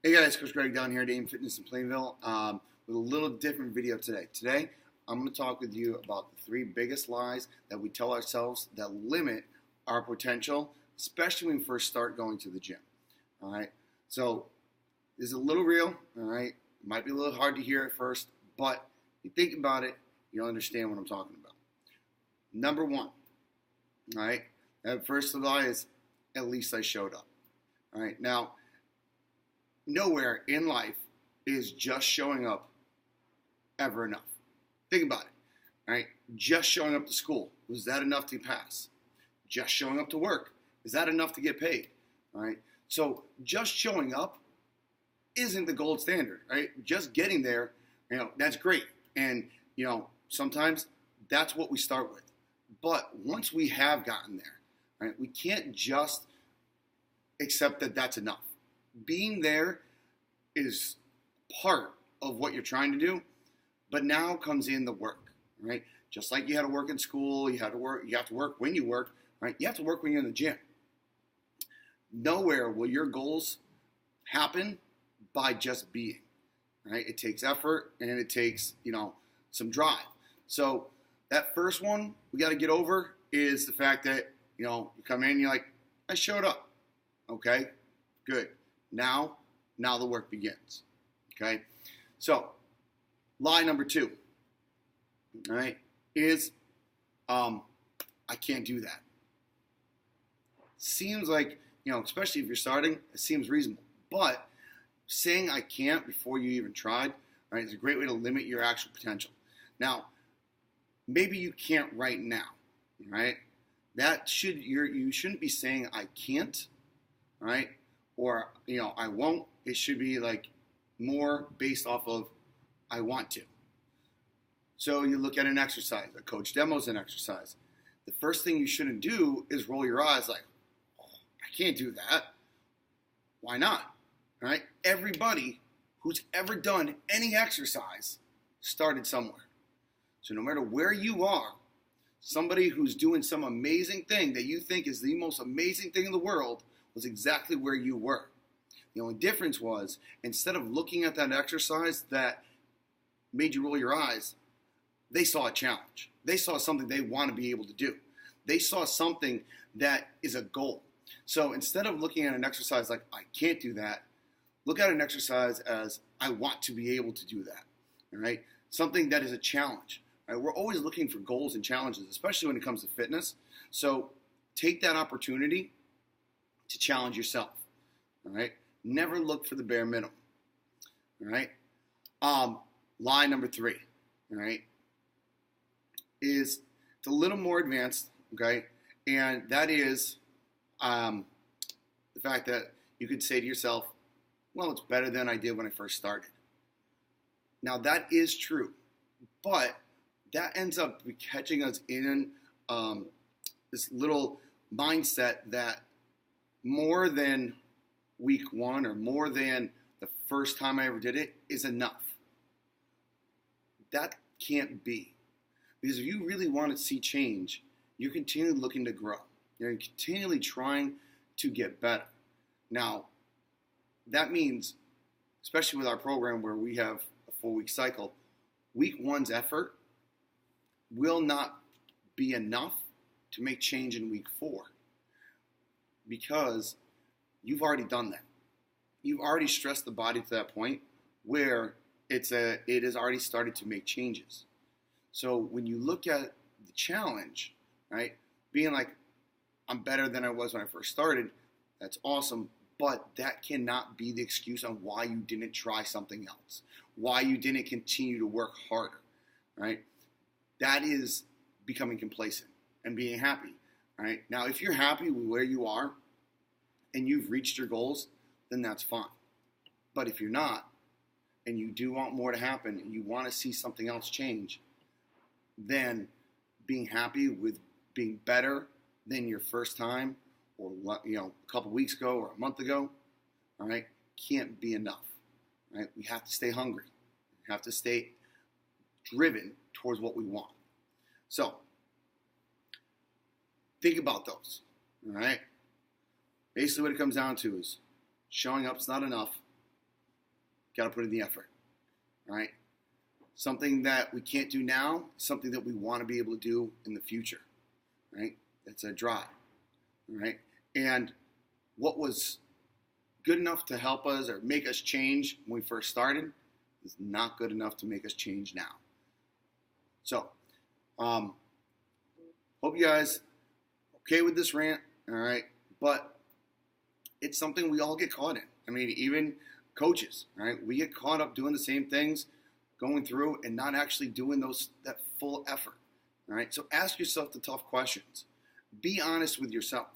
Hey guys, Coach Greg down here at Aim Fitness in Plainville with a little different video today. Today, I'm going to talk with you about the three biggest lies that we tell ourselves that limit our potential, especially when we first start going to the gym. All right, so this is a little real. All right, it might be a little hard to hear at first, but if you think about it, you'll understand what I'm talking about. Number one, all right, that first lie is at least I showed up. All right, now nowhere in life is just showing up ever enough. Think about it. All right, just showing up to school, was that enough to pass? Just showing up to work, is that enough to get paid? All right, so just showing up isn't the gold standard. Right, just getting there, that's great, and sometimes that's what we start with. But once we have gotten there, right, we can't just accept that that's enough. Being there is part of what you're trying to do, but now comes in the work, right? Just like you had to work in school, you have to work when you work, right? You have to work when you're in the gym. Nowhere will your goals happen by just being, right? It takes effort and it takes, some drive. So that first one we got to get over is the fact that, you come in and you're like, I showed up. Okay, good. Now the work begins. Okay, so lie number two, all right, is I can't do that. Seems like, especially if you're starting, it seems reasonable. But saying I can't before you even tried, right, is a great way to limit your actual potential. Now, maybe you can't right now, right? You shouldn't be saying I can't, right? Or, I won't. It should be like more based off of I want to. So you look at an exercise, a coach demos an exercise. The first thing you shouldn't do is roll your eyes like, oh, I can't do that. Why not? All right? Everybody who's ever done any exercise started somewhere. So no matter where you are, somebody who's doing some amazing thing that you think is the most amazing thing in the world was exactly where you were. The only difference was, instead of looking at that exercise that made you roll your eyes, they saw a challenge. They saw something they want to be able to do. They saw something that is a goal. So instead of looking at an exercise like, I can't do that, look at an exercise as, I want to be able to do that. All right? Something that is a challenge. Right? We're always looking for goals and challenges, especially when it comes to fitness. So take that opportunity to challenge yourself. All right? Never look for the bare minimum. All right? Lie number three, all right, is it's a little more advanced, okay? And that is the fact that you could say to yourself, well, it's better than I did when I first started. Now, that is true, but that ends up catching us in this little mindset that more than week one or more than the first time I ever did it is enough. That can't be. Because if you really want to see change, you're continually looking to grow. You're continually trying to get better. Now, that means, especially with our program where we have a 4-week cycle, week one's effort will not be enough to make change in week 4. Because you've already done that. You've already stressed the body to that point where it has already started to make changes. So when you look at the challenge, right, being like, I'm better than I was when I first started, that's awesome, but that cannot be the excuse on why you didn't try something else, why you didn't continue to work harder, right? That is becoming complacent and being happy, right? Now, if you're happy with where you are and you've reached your goals, then that's fine. But if you're not, and you do want more to happen, and you want to see something else change, then being happy with being better than your first time, or a couple weeks ago or a month ago, all right, can't be enough. Right? We have to stay hungry. We have to stay driven towards what we want. So think about those. All right. Basically, what it comes down to is showing up is not enough. got to put in the effort. All right. Something that we can't do now, something that we want to be able to do in the future. Right. That's a drive. All right. And what was good enough to help us or make us change when we first started is not good enough to make us change now. So, hope you guys are okay with this rant, all right? But it's something we all get caught in. I mean, even coaches, all right? We get caught up doing the same things, going through and not actually doing that full effort, all right? So ask yourself the tough questions. Be honest with yourself,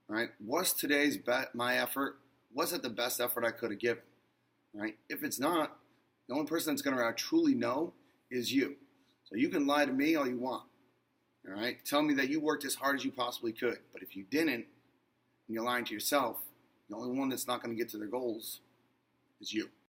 all right? Was today's my effort? Was it the best effort I could have given? Right? If it's not, the only person that's going to truly know is you. So you can lie to me all you want. All right? Tell me that you worked as hard as you possibly could. But if you didn't, and you're lying to yourself, the only one that's not going to get to their goals is you.